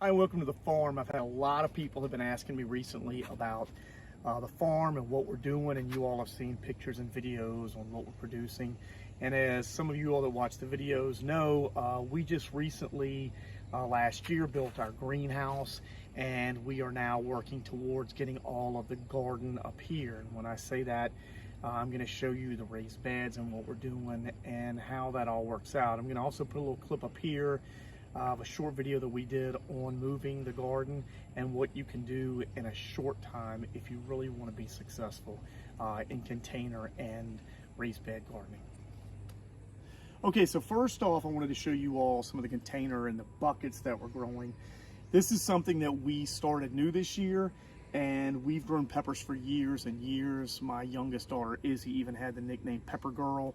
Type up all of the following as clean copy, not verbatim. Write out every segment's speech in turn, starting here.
Hi, welcome to the farm. I've had a lot of people have been asking me recently about the farm and what we're doing, and you all have seen pictures and videos on what we're producing. And as some of you all that watch the videos know, we just recently last year built our greenhouse, and we are now working towards getting all of the garden up here. And when I say that, I'm going to show you the raised beds and what we're doing and how that all works out. I'm going to also put a little clip up here of a short video that we did on moving the garden and what you can do in a short time if you really want to be successful in container and raised bed gardening. Okay, so first off, I wanted to show you all some of the container and the buckets that we're growing. This is something that we started new this year, and we've grown peppers for years and years. My youngest daughter, Izzy, even had the nickname Pepper Girl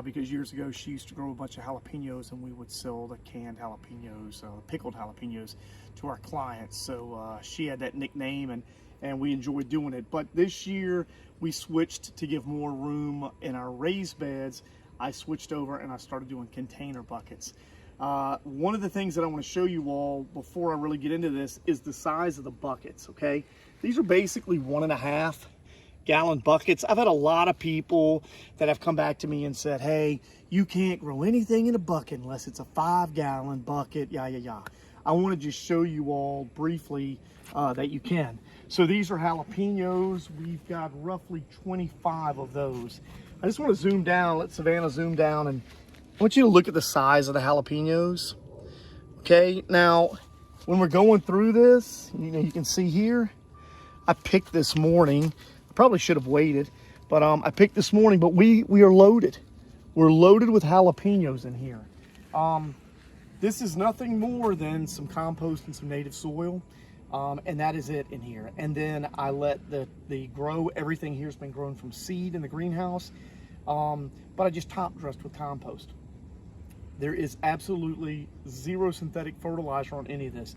because years ago she used to grow a bunch of jalapenos, and we would sell the canned jalapenos, pickled jalapenos to our clients. So she had that nickname, and we enjoyed doing it. But this year we switched to give more room in our raised beds. I switched over and I started doing container buckets. One of the things that I want to show you all before I really get into this is the size of the buckets, okay? These are basically 1.5 gallon buckets. I've had a lot of people that have come back to me and said, hey, you can't grow anything in a bucket unless it's a 5-gallon bucket, yeah. I want to just show you all briefly that you can. So these are jalapenos. We've got roughly 25 of those. I just want to zoom down, let Savannah zoom down, and I want you to look at the size of the jalapenos. Okay, now when we're going through this, you can see here, I picked this morning. I probably should have waited, but I picked this morning, but we are loaded. We're loaded with jalapenos in here. This is nothing more than some compost and some native soil, and that is it in here. And then I let the grow, everything here's been grown from seed in the greenhouse, but I just top dressed with compost. There is absolutely zero synthetic fertilizer on any of this.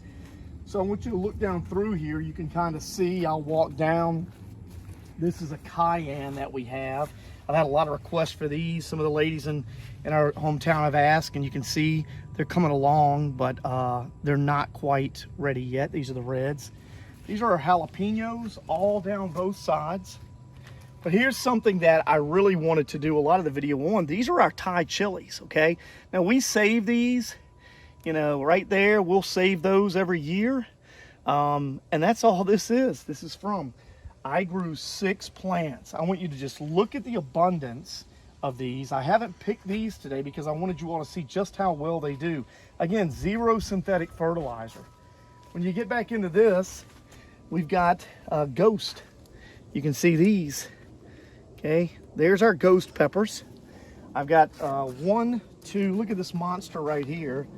So I want you to look down through here. You can kind of see, I'll walk down. This is a cayenne that we have. I've had a lot of requests for these. Some of the ladies in our hometown have asked, and you can see they're coming along, but they're not quite ready yet. These are the reds. These are our jalapenos, all down both sides. But here's something that I really wanted to do a lot of the video on. These are our Thai chilies, okay? Now we save these, right there. We'll save those every year. And that's all this is. This is from, I grew 6 plants. I want you to just look at the abundance of these. I haven't picked these today because I wanted you all to see just how well they do. Again, zero synthetic fertilizer. When you get back into this, we've got Ghost. You can see these. Okay, there's our ghost peppers. I've got 1, 2, look at this monster right here.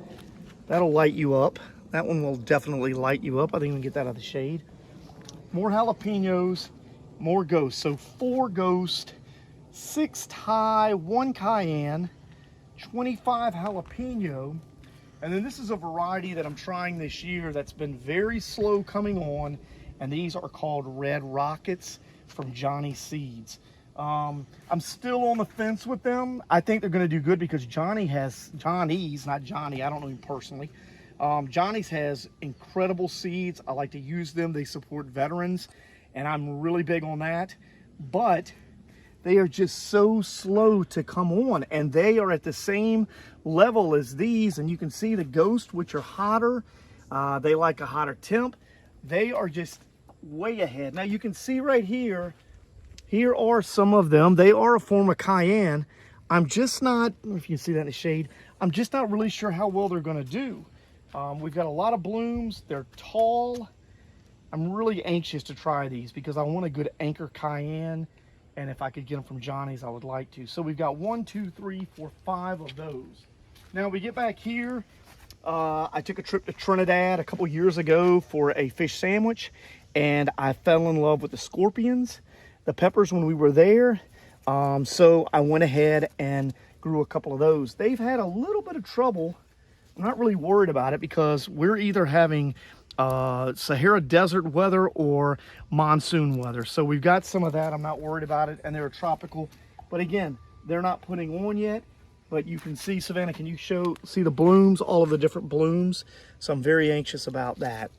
That'll light you up. That one will definitely light you up. I think we can get that out of the shade. More jalapenos, more ghosts. So 4 ghost, 6 Thai, 1 cayenne, 25 jalapeno. And then this is a variety that I'm trying this year that's been very slow coming on. And these are called Red Rockets from Johnny Seeds. I'm still on the fence with them. I think they're going to do good because Johnny's, not Johnny, I don't know him personally. Johnny's has incredible seeds. I like to use them. They support veterans, and I'm really big on that. But they are just so slow to come on, and they are at the same level as these. And you can see the Ghost, which are hotter. They like a hotter temp. They are just way ahead. Now you can see right here, here are some of them. They are a form of cayenne. I'm just not, if you can see that in the shade, I'm just not really sure how well they're going to do. We've got a lot of blooms. They're tall. I'm really anxious to try these because I want a good anchor cayenne. And if I could get them from Johnny's, I would like to. So we've got 1, 2, 3, 4, 5 of those. Now we get back here. I took a trip to Trinidad a couple years ago for a fish sandwich, and I fell in love with the scorpions, the peppers when we were there. So I went ahead and grew a couple of those. They've had a little bit of trouble. I'm not really worried about it because we're either having Sahara desert weather or monsoon weather. So we've got some of that. I'm not worried about it. And they're tropical. But again, they're not putting on yet. But you can see, Savannah, can you see the blooms, all of the different blooms? So I'm very anxious about that.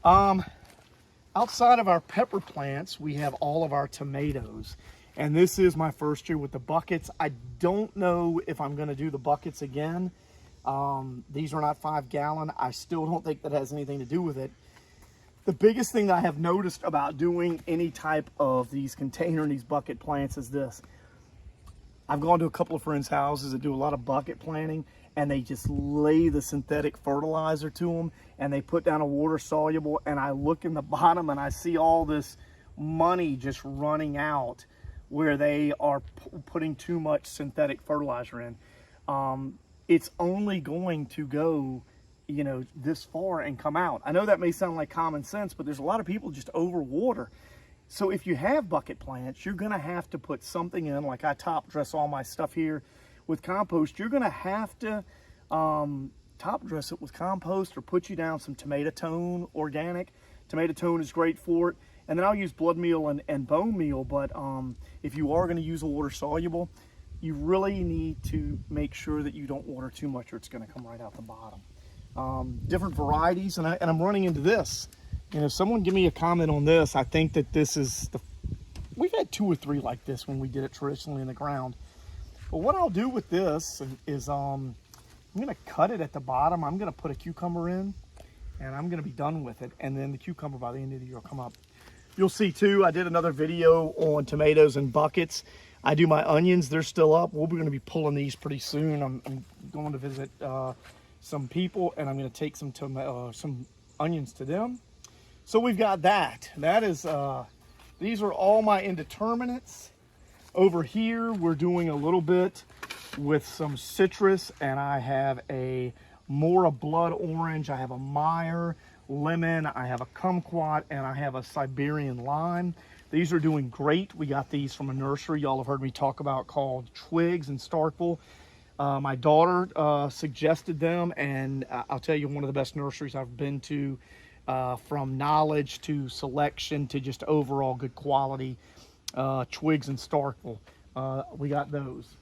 Outside of our pepper plants, we have all of our tomatoes. And this is my first year with the buckets. I don't know if I'm gonna do the buckets again. These are not 5 gallon. I still don't think that has anything to do with it. The biggest thing that I have noticed about doing any type of these container and these bucket plants is this. I've gone to a couple of friends' houses that do a lot of bucket planting, and they just lay the synthetic fertilizer to them, and they put down a water soluble, and I look in the bottom and I see all this money just running out where they are putting too much synthetic fertilizer in. It's only going to go, you know, this far and come out. I know that may sound like common sense, but there's a lot of people just overwater. So if you have bucket plants, you're gonna have to put something in, like I top dress all my stuff here with compost. You're gonna have to top dress it with compost or put you down some tomato tone organic. Tomato tone is great for it. And then I'll use blood meal and bone meal, but if you are gonna use a water soluble, you really need to make sure that you don't water too much or it's gonna come right out the bottom. Different varieties, and I'm running into this. You know, someone give me a comment on this. I think that this is we've had 2 or 3 like this when we did it traditionally in the ground. But what I'll do with this is I'm gonna cut it at the bottom. I'm gonna put a cucumber in, and I'm gonna be done with it. And then the cucumber by the end of the year will come up. You'll see too, I did another video on tomatoes and buckets. I do my onions, they're still up. We're gonna be pulling these pretty soon. I'm going to visit some people, and I'm gonna take some onions to them. So we've got that. That is, these are all my indeterminates. Over here, we're doing a little bit with some citrus, and I have a Mora blood orange, I have a Meyer lemon, I have a kumquat, and I have a Siberian lime. These are doing great. We got these from a nursery y'all have heard me talk about called Twigs in Starkville. My daughter suggested them, and I'll tell you, one of the best nurseries I've been to, from knowledge to selection to just overall good quality. Twigs in Starkville. We got those.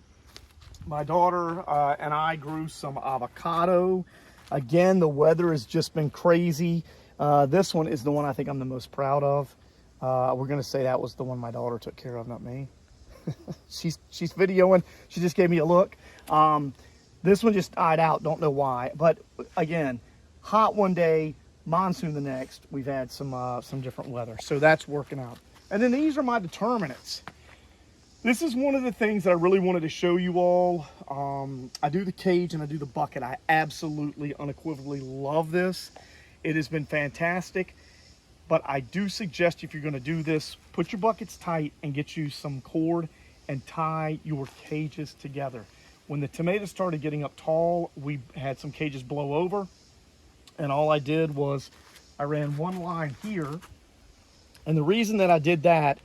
My daughter and I grew some avocado. Again, the weather has just been crazy. This one is the one I think I'm the most proud of. We're gonna say that was the one my daughter took care of, not me. she's videoing. She just gave me a look. This one just died out, don't know why. But again, hot one day, monsoon the next. We've had some different weather, so that's working out. And then these are my determinants. This is one of the things that I really wanted to show you all. I do the cage and I do the bucket. I absolutely, unequivocally love this. It has been fantastic. But I do suggest, if you're gonna do this, put your buckets tight and get you some cord and tie your cages together. When the tomatoes started getting up tall, we had some cages blow over. And all I did was I ran one line here. And the reason that I did that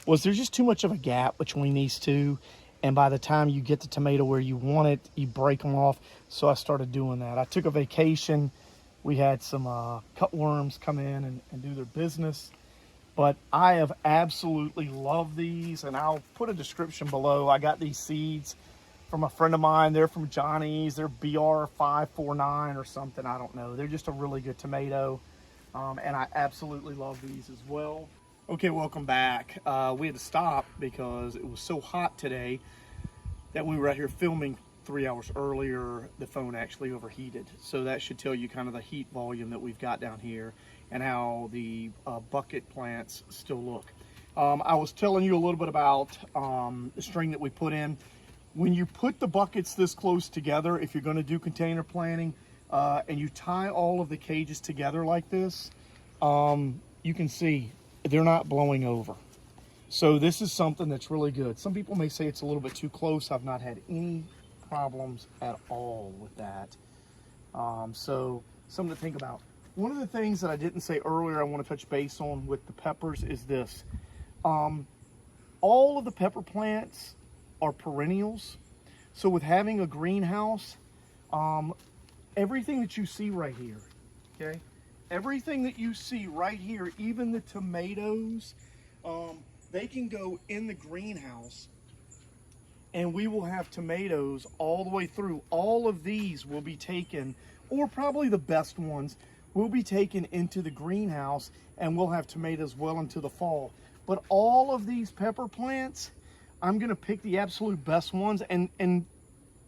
was there's just too much of a gap between these two. And by the time you get the tomato where you want it, you break them off. So I started doing that. I took a vacation. We had some cutworms come in and do their business. But I have absolutely loved these, and I'll put a description below. I got these seeds from a friend of mine. They're from Johnny's. They're BR549 or something. I don't know. They're just a really good tomato. And I absolutely love these as well. Okay, welcome back. We had to stop because it was so hot today that we were out here filming 3 hours earlier. The phone actually overheated. So that should tell you kind of the heat volume that we've got down here and how the bucket plants still look. I was telling you a little bit about the string that we put in. When you put the buckets this close together, if you're going to do container planting, and you tie all of the cages together like this, you can see they're not blowing over. So this is something that's really good. Some people may say it's a little bit too close. I've not had any problems at all with that. So something to think about. One of the things that I didn't say earlier I want to touch base on with the peppers is this. All of the pepper plants are perennials. So with having a greenhouse, everything that you see right here, okay? Everything that you see right here, even the tomatoes, they can go in the greenhouse and we will have tomatoes all the way through. All of these will be taken, or probably the best ones, will be taken into the greenhouse, and we'll have tomatoes well into the fall. But all of these pepper plants, I'm gonna pick the absolute best ones, and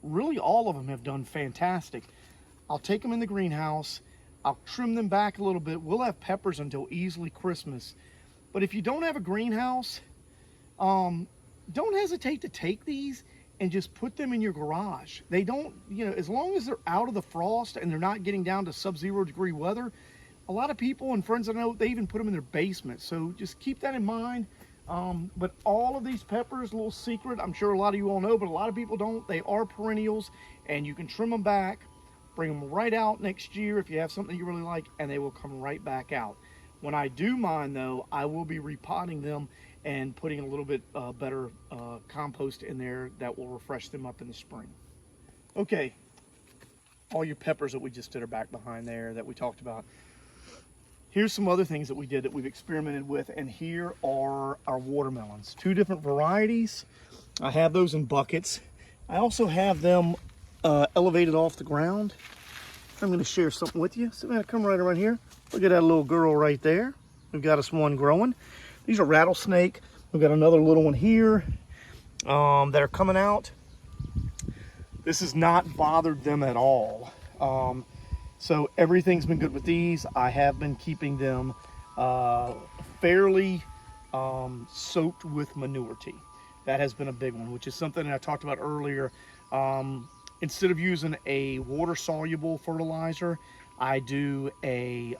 really all of them have done fantastic. I'll take them in the greenhouse, I'll trim them back a little bit. We'll have peppers until easily Christmas. But if you don't have a greenhouse, don't hesitate to take these and just put them in your garage. They don't, you know, as long as they're out of the frost and they're not getting down to sub-zero degree weather, a lot of people and friends I know, they even put them in their basement. So just keep that in mind. But all of these peppers, a little secret, I'm sure a lot of you all know, but a lot of people don't. They are perennials, and you can trim them back, bring them right out next year if you have something you really like, and they will come right back out. When I do mine, though, I will be repotting them and putting a little bit better compost in there that will refresh them up in the spring. Okay, all your peppers that we just did are back behind there that we talked about. Here's some other things that we did that we've experimented with, and here are our watermelons. 2 different varieties. I have those in buckets. I also have them elevated off the ground. I'm going to share something with you. So I'm going to come right around here. Look at that little girl right there. We've got us one growing. These are rattlesnake. We've got another little one here that are coming out. This has not bothered them at all. So everything's been good with these. I have been keeping them fairly soaked with manure tea. That has been a big one, which is something that I talked about earlier. Instead of using a water-soluble fertilizer, I do a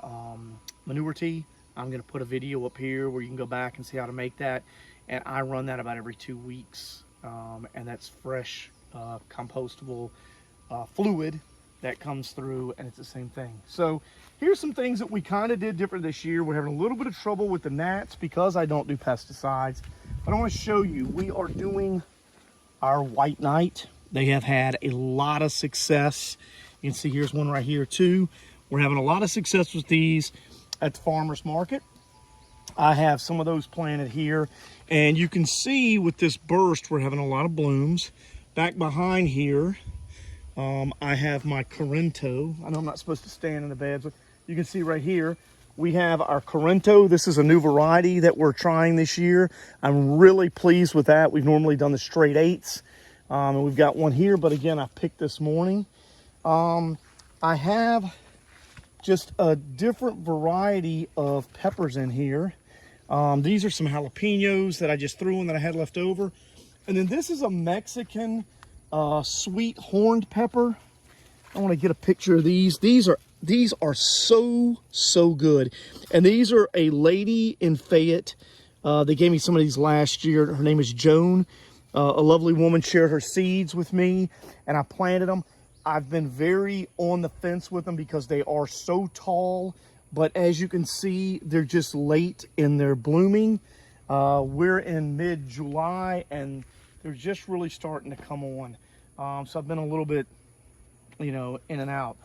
manure tea. I'm going to put a video up here where you can go back and see how to make that. And I run that about every 2 weeks. And that's fresh, compostable fluid that comes through, and it's the same thing. So here's some things that we kind of did different this year. We're having a little bit of trouble with the gnats because I don't do pesticides. But I want to show you, we are doing our white knight. They have had a lot of success. You can see here's one right here too. We're having a lot of success with these at the farmer's market. I have some of those planted here, and you can see with this burst, we're having a lot of blooms. Back behind here, I have my Corinto. I know I'm not supposed to stand in the beds, but you can see right here, we have our Corinto. This is a new variety that we're trying this year. I'm really pleased with that. We've normally done the straight 8s, and we've got one here, but again, I picked this morning. I have just a different variety of peppers in here. These are some jalapenos that I just threw in that I had left over. And then this is a Mexican sweet horned pepper. I want to get a picture of these. These are so good. And these are a lady in Fayette. They gave me some of these last year. Her name is Joan. A lovely woman shared her seeds with me, and I planted them. I've been very on the fence with them because they are so tall, but as you can see, they're just late in their blooming. We're in mid-July, and they're just really starting to come on. So I've been a little bit, you know, in and out.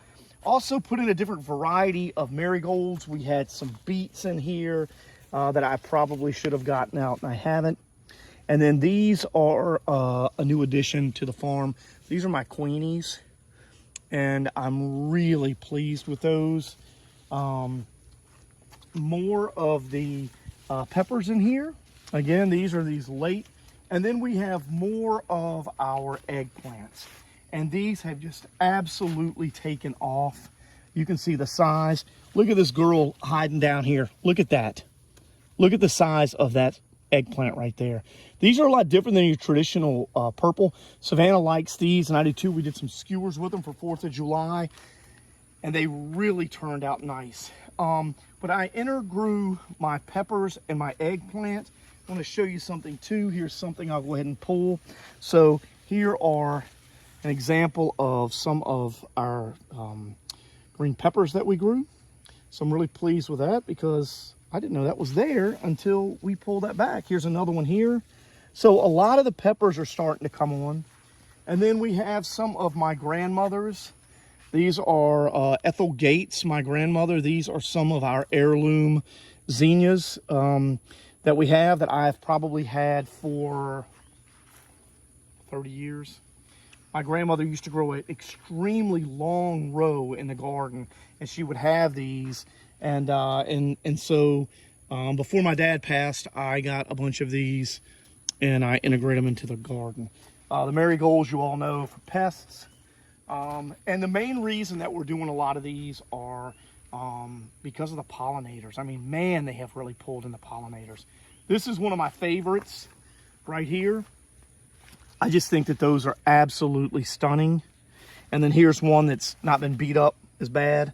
Also put in a different variety of marigolds. We had some beets in here that I probably should have gotten out, and I haven't. And then these are a new addition to the farm. These are my Queenies, and I'm really pleased with those. More of the peppers in here. Again, these are these late. And then we have more of our eggplants. And these have just absolutely taken off. You can see the size. Look at this girl hiding down here. Look at that. Look at the size of that eggplant right there. These are a lot different than your traditional purple. Savannah likes these, and I do too. We did some skewers with them for 4th of July, and they really turned out nice. But I intergrew my peppers and my eggplant. I want to show you something too. Here's something I'll go ahead and pull. So here are an example of some of our green peppers that we grew. So I'm really pleased with that because I didn't know that was there until we pulled that back. Here's another one here. So a lot of the peppers are starting to come on. And then we have some of my grandmother's. These are Ethel Gates, my grandmother. These are some of our heirloom zinnias that we have that I've probably had for 30 years. My grandmother used to grow an extremely long row in the garden, and she would have these. And so before my dad passed, I got a bunch of these, and I integrate them into the garden. The marigolds, you all know, for pests. And the main reason that we're doing a lot of these are because of the pollinators. I mean, man, they have really pulled in the pollinators. This is one of my favorites right here. I just think that those are absolutely stunning. And then here's one that's not been beat up as bad.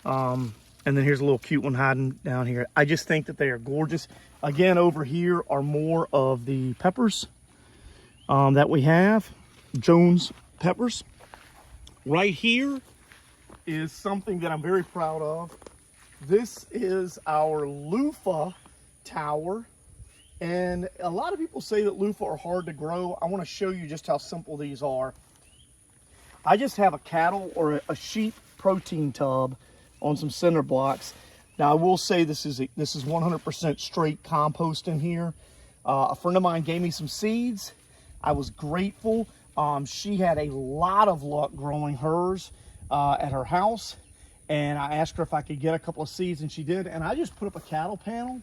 And then here's a little cute one hiding down here. I just think that they are gorgeous. Again, over here are more of the peppers that we have. Jones peppers. Right here is something that I'm very proud of. This is our loofah tower. And a lot of people say that loofah are hard to grow. I want to show you just how simple these are. I just have a cattle or a sheep protein tub on some cinder blocks. Now I will say this is 100% straight compost in here. A friend of mine gave me some seeds. I was grateful. She had a lot of luck growing hers at her house, and I asked her if I could get a couple of seeds, and she did. And I just put up a cattle panel,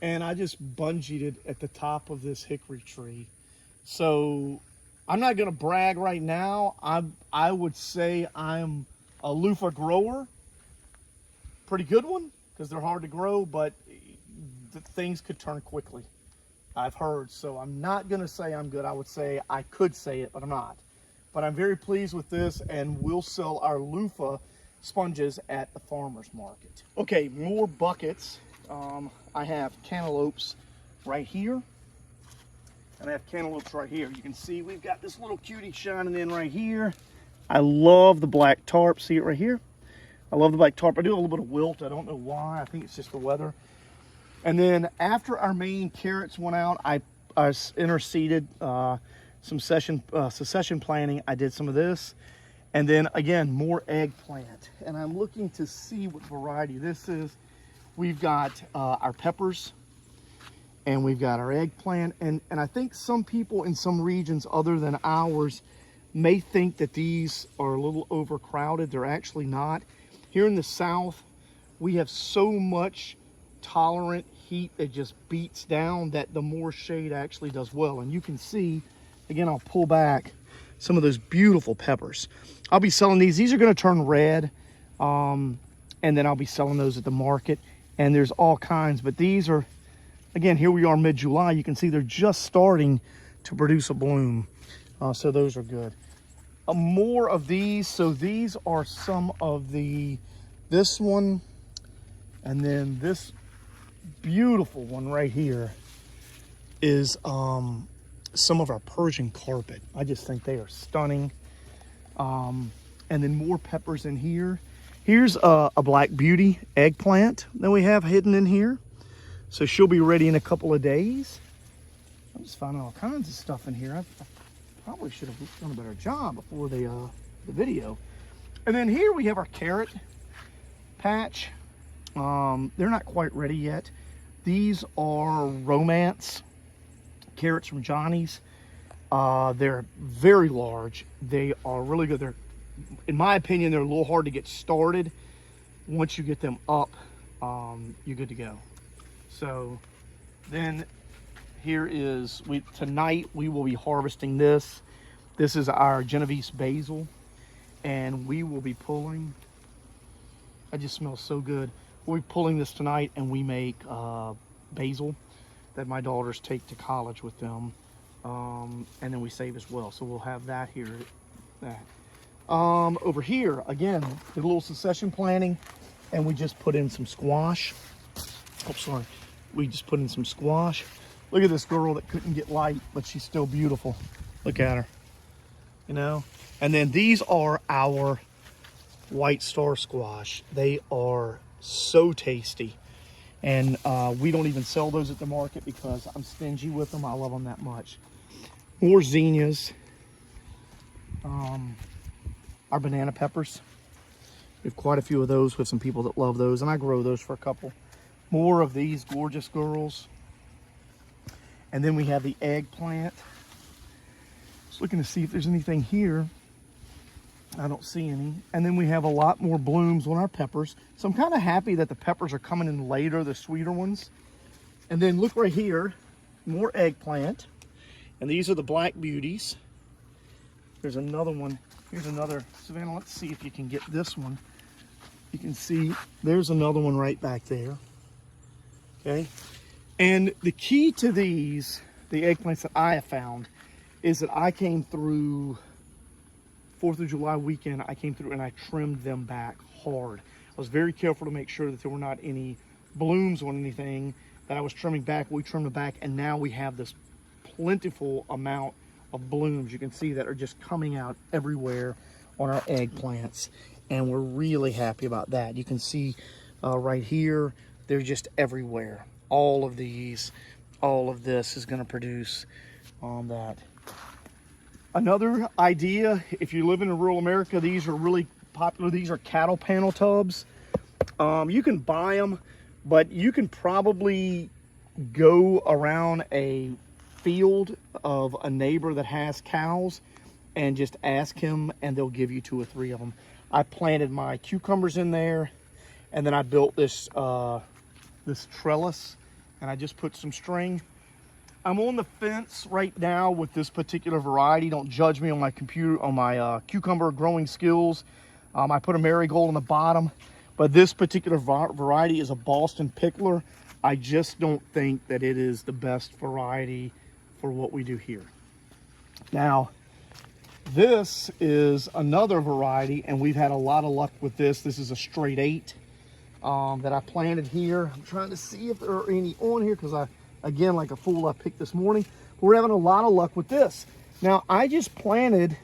and I just bungeed it at the top of this hickory tree. So I'm not going to brag right now. I would say I'm a loofah grower. Pretty good one, because they're hard to grow, but things could turn quickly, I've heard. So I'm not going to say I'm good. I would say I could say it, but I'm not. But I'm very pleased with this, and we'll sell our loofah sponges at the farmer's market. Okay, more buckets. I have cantaloupes right here, and I have cantaloupes right here. You can see we've got this little cutie shining in right here. I love the black tarp. See it right here? I love the black tarp. I do a little bit of wilt. I don't know why. I think it's just the weather. And then after our main carrots went out, I interseeded some succession planting. I did some of this. And then again, more eggplant. And I'm looking to see what variety this is. We've got our peppers, and we've got our eggplant. And I think some people in some regions other than ours may think that these are a little overcrowded. They're actually not. Here in the South, we have so much tolerant heat that just beats down that the more shade actually does well. And you can see, again, I'll pull back some of those beautiful peppers. I'll be selling these. These are going to turn red, and then I'll be selling those at the market. And there's all kinds, but these are, again, here we are mid-July. You can see they're just starting to produce a bloom. So those are good. More of these. So these are some of this one, and then this beautiful one right here is some of our Persian carpet. I just think they are stunning. And then more peppers in here. Here's a Black Beauty eggplant that we have hidden in here. So she'll be ready in a couple of days. I'm just finding all kinds of stuff in here. I probably should have done a better job before the video. And then here we have our carrot patch. They're not quite ready yet. These are Romance carrots from Johnny's. They're very large. They are really good. They're, in my opinion, they're a little hard to get started. Once you get them up, you're good to go. So then here is, tonight we will be harvesting this. This is our Genovese basil, and we will be pulling, it just smells so good. We'll be pulling this tonight, and we make basil that my daughters take to college with them, and then we save as well. So we'll have that here. Over here, again, did a little succession planting, and we just put in some squash. Oh, sorry. We just put in some squash. Look at this girl that couldn't get light, but she's still beautiful. Look at her, you know? And then these are our white star squash. They are so tasty. And we don't even sell those at the market because I'm stingy with them. I love them that much. More zinnias. Our banana peppers. We have quite a few of those with some people that love those, and I grow those for a couple. More of these gorgeous girls. And then we have the eggplant. Just looking to see if there's anything here. I don't see any. And then we have a lot more blooms on our peppers. So I'm kind of happy that the peppers are coming in later, the sweeter ones. And then look right here, more eggplant. And these are the black beauties. There's another one. Here's another. Savannah, let's see if you can get this one. You can see there's another one right back there. Okay. And the key to these, the eggplants that I have found, is that I came through 4th of July weekend, I came through and I trimmed them back hard. I was very careful to make sure that there were not any blooms on anything that I was trimming back. We trimmed them back, and now we have this plentiful amount of blooms you can see that are just coming out everywhere on our eggplants, and we're really happy about that. You can see right here, they're just everywhere. All of these, all of this is going to produce on that. Another idea, if you live in rural America, these are really popular. These are cattle panel tubs. You can buy them, but you can probably go around a field of a neighbor that has cows and just ask him, and they'll give you 2 or 3 of them. I planted my cucumbers in there, and then I built this this trellis, and I just put some string. I'm on the fence right now with this particular variety. Don't judge me on my cucumber growing skills. I put a marigold on the bottom, but this particular variety is a Boston pickler. I just don't think that it is the best variety for what we do here. Now, this is another variety, and we've had a lot of luck with this. This is a straight 8 that I planted here. I'm trying to see if there are any on here, because again, like a fool, I picked this morning. But we're having a lot of luck with this. Now, I just planted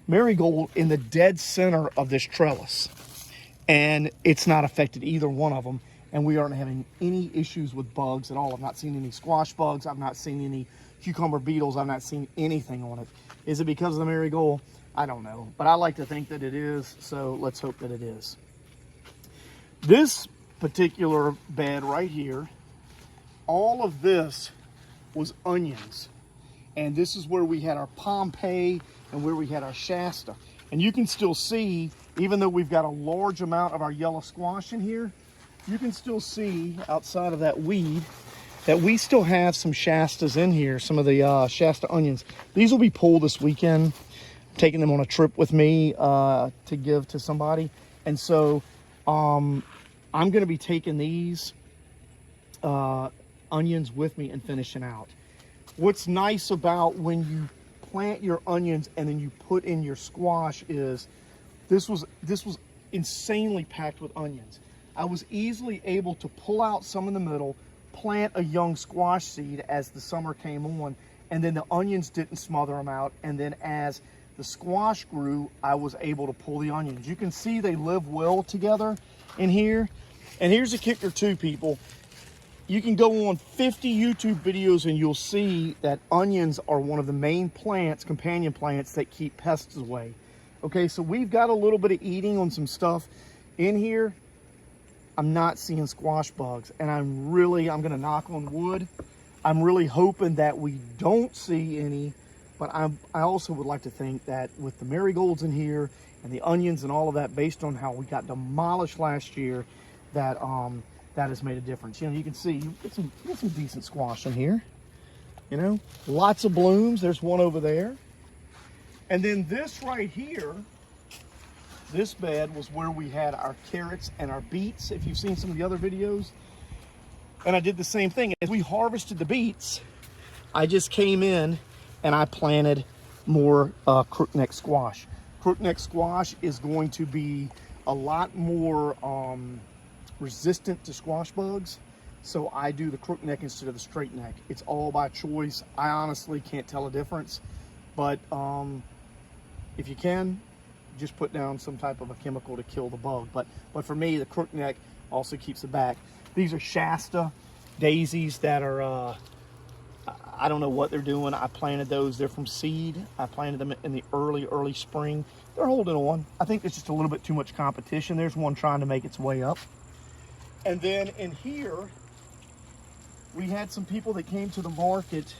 marigold in the dead center of this trellis, and it's not affected either one of them, and we aren't having any issues with bugs at all. I've not seen any squash bugs. I've not seen any cucumber beetles. I've not seen anything on it. Is it because of the marigold? I don't know, but I like to think that it is, so let's hope that it is. This particular bed right here, all of this was onions, and this is where we had our Pompeii and where we had our Shasta. And you can still see, even though we've got a large amount of our yellow squash in here, you can still see outside of that weed that we still have some Shastas in here, some of the Shasta onions. These will be pulled this weekend. I'm taking them on a trip with me to give to somebody. And so I'm going to be taking these onions with me and finishing out. What's nice about when you plant your onions and then you put in your squash is this was insanely packed with onions. I was easily able to pull out some in the middle, plant a young squash seed as the summer came on, and then the onions didn't smother them out. And then as the squash grew, I was able to pull the onions. You can see they live well together in here. And here's a kicker too, people. You can go on 50 YouTube videos and you'll see that onions are one of the main plants, companion plants, that keep pests away. Okay, so we've got a little bit of eating on some stuff in here. I'm not seeing squash bugs, and I'm gonna knock on wood. I'm really hoping that we don't see any, but I also would like to think that with the marigolds in here and the onions and all of that, based on how we got demolished last year, that that has made a difference. You know, you can see you get some decent squash in here. You know, lots of blooms. There's one over there. And then this right here, this bed was where we had our carrots and our beets, if you've seen some of the other videos. And I did the same thing. As we harvested the beets, I just came in and I planted more crookneck squash. Crookneck squash is going to be a lot more resistant to squash bugs. So I do the crookneck instead of the straight neck. It's all by choice. I honestly can't tell a difference. But if you can, just put down some type of a chemical to kill the bug. But for me, the crookneck also keeps it back. These are Shasta daisies that are, I don't know what they're doing. I planted those. They're from seed. I planted them in the early spring. They're holding on. I think there's just a little bit too much competition. There's one trying to make its way up. And then in here, we had some people that came to the market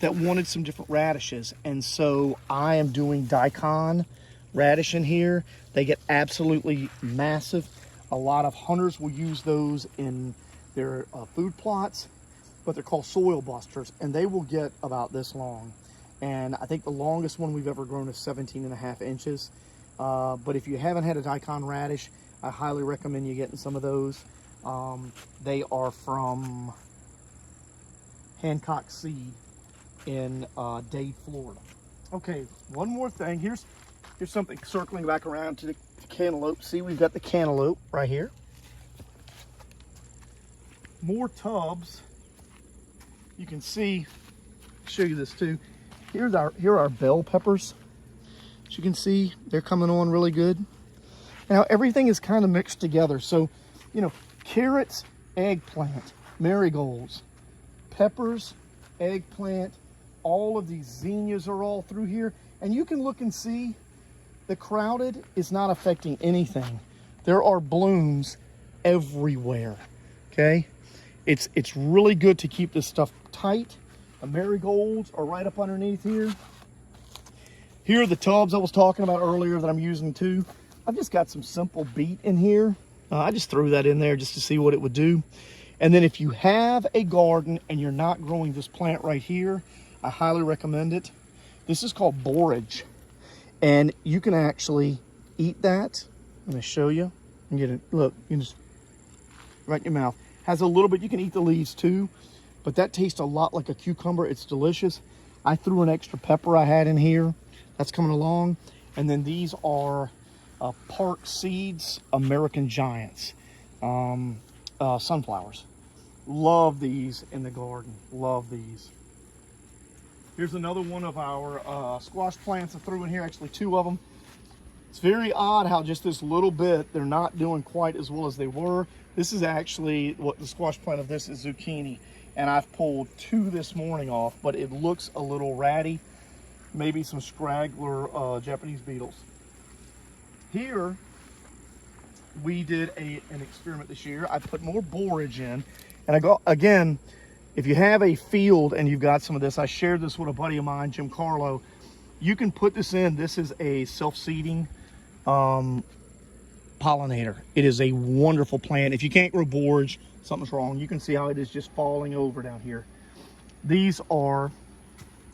that wanted some different radishes. And so I am doing daikon radish in here. They get absolutely massive. A lot of hunters will use those in their food plots, but they're called soil busters, and they will get about this long. And I think the longest one we've ever grown is 17.5 inches. But if you haven't had a daikon radish, I highly recommend you getting some of those. They are from Hancock Seed in Dade, Florida. Okay, one more thing. Here's something circling back around to the cantaloupe. See, we've got the cantaloupe right here. More tubs. You can see, show you this too. Here are our bell peppers. As you can see, they're coming on really good. Now everything is kind of mixed together. So, you know, carrots, eggplant, marigolds, peppers, eggplant, all of these zinnias are all through here. And you can look and see the crowded is not affecting anything. There are blooms everywhere, okay? It's really good to keep this stuff tight. The marigolds are right up underneath here. Here are the tubs I was talking about earlier that I'm using too. I've just got some simple beet in here. I just threw that in there just to see what it would do. And then if you have a garden and you're not growing this plant right here, I highly recommend it. This is called borage. And you can actually eat that. I'm gonna show you. And get it, look, you can just right in your mouth. Has a little bit, you can eat the leaves too, but that tastes a lot like a cucumber. It's delicious. I threw an extra pepper I had in here. That's coming along. And then these are Park Seeds American Giants sunflowers. Love these in the garden. Love these. Here's another one of our squash plants I threw in here, actually 2 of them. It's very odd how just this little bit, they're not doing quite as well as they were. This is actually what the squash plant of this is zucchini. And I've pulled 2 this morning off, but it looks a little ratty. Maybe some straggler Japanese beetles. Here, we did an experiment this year. I put more borage in. And I go, again, if you have a field and you've got some of this, I shared this with a buddy of mine, Jim Carlo. You can put this in. This is a self-seeding pollinator. It is a wonderful plant. If you can't grow borage, something's wrong. You can see how it is just falling over down here. These are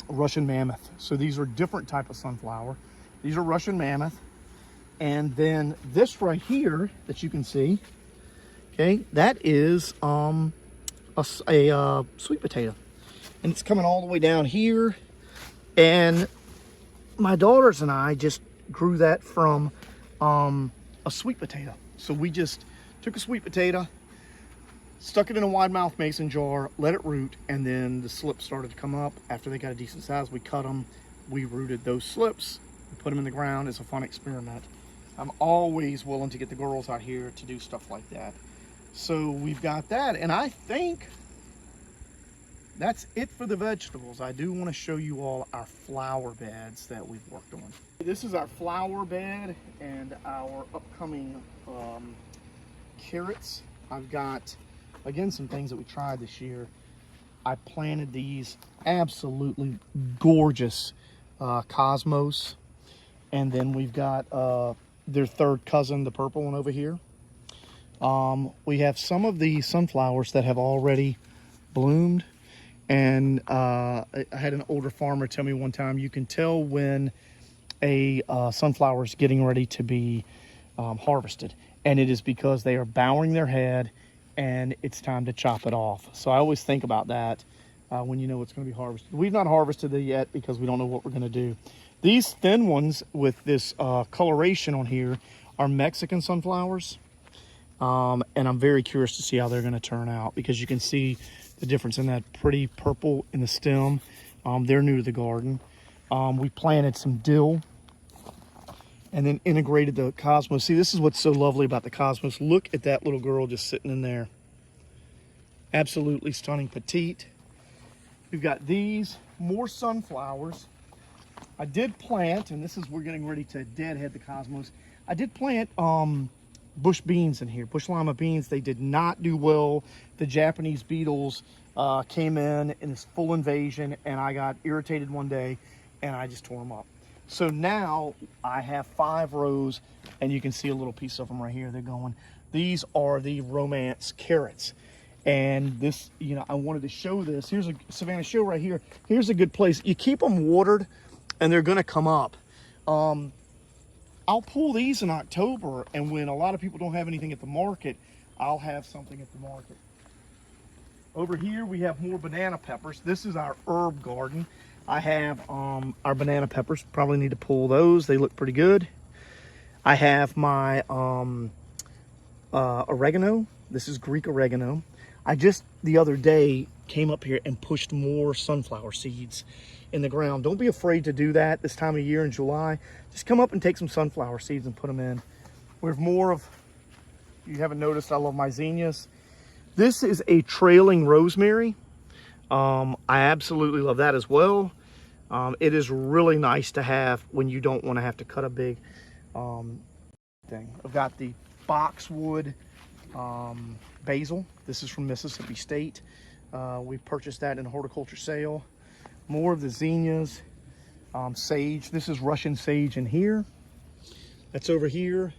Russian mammoth. So these are different type of sunflower. These are Russian mammoth. And then this right here that you can see, okay, that is a sweet potato. And it's coming all the way down here. And my daughters and I just grew that from a sweet potato. So we just took a sweet potato, stuck it in a wide mouth mason jar, let it root, and then the slips started to come up. After they got a decent size, we cut them, we rooted those slips, put them in the ground. It's a fun experiment. I'm always willing to get the girls out here to do stuff like that. So we've got that, and I think that's it for the vegetables. I do want to show you all our flower beds that we've worked on. This is our flower bed and our upcoming carrots. I've got, again, some things that we tried this year. I planted these absolutely gorgeous cosmos. And then we've got their third cousin, the purple one over here. We have some of the sunflowers that have already bloomed. And I had an older farmer tell me one time, you can tell when a sunflower is getting ready to be harvested. And it is because they are bowing their head and it's time to chop it off. So I always think about that when you know it's going to be harvested. We've not harvested it yet because we don't know what we're going to do. These thin ones with this coloration on here are Mexican sunflowers. And I'm very curious to see how they're going to turn out, because you can see the difference in that pretty purple in the stem. They're new to the garden. We planted some dill and then integrated the cosmos. See, this is what's so lovely about the cosmos. Look at that little girl just sitting in there. Absolutely stunning, petite. We've got these, more sunflowers. I did plant, and this is, we're getting ready to deadhead the cosmos. I did plant bush beans in here, bush lima beans. They did not do well. The Japanese beetles came in this full invasion, and I got irritated one day and I just tore them up. So now I have 5 rows, and you can see a little piece of them right here. They're going. These are the romance carrots. And this, you know, I wanted to show this. Here's a Savannah show right here. Here's a good place. You keep them watered and they're gonna come up. I'll pull these in October, and when a lot of people don't have anything at the market, I'll have something at the market. Over here we have more banana peppers. This is our herb garden. I have our banana peppers. Probably need to pull those. They look pretty good. I have my oregano. This is Greek oregano. I just the other day came up here and pushed more sunflower seeds in the ground. Don't be afraid to do that this time of year in July. Just come up and take some sunflower seeds and put them in. We have more of, you haven't noticed, I love my zinnias. This is a trailing rosemary. I absolutely love that as well. It is really nice to have when you don't want to have to cut a big thing. I've got the boxwood basil. This is from Mississippi State. We purchased that in a horticulture sale. More of the zinnias, sage. This is Russian sage in here. That's over here.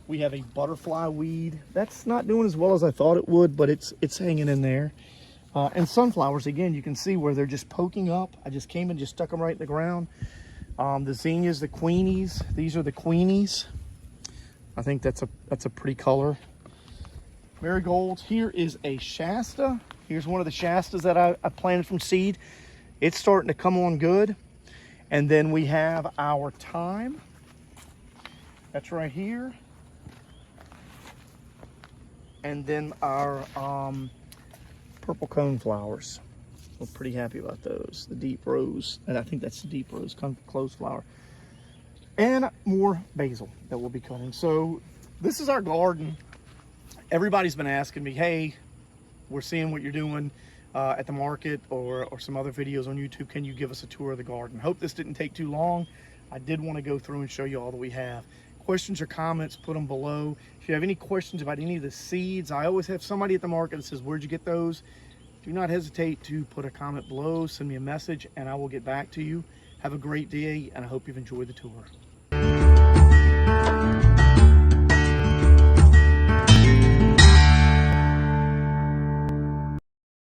We have a butterfly weed. That's not doing as well as I thought it would, but it's hanging in there. And sunflowers, again, you can see where they're just poking up. I just came and just stuck them right in the ground. The zinnias, the queenies. These are the queenies. I think that's a pretty color. Marigolds. Here is a Shasta. Here's one of the Shastas that I planted from seed. It's starting to come on good. And then we have our thyme. That's right here. And then our purple cone flowers. We're pretty happy about those. The deep rose, and I think that's the deep rose closed flower. And more basil that we'll be cutting. So this is our garden. Everybody's been asking me, hey, we're seeing what you're doing at the market or some other videos on YouTube. Can you give us a tour of the garden? Hope this didn't take too long. I did want to go through and show you all that we have. Questions or comments, put them below. If you have any questions about any of the seeds, I always have somebody at the market that says, where'd you get those? Do not hesitate to put a comment below, send me a message, and I will get back to you. Have a great day, and I hope you've enjoyed the tour.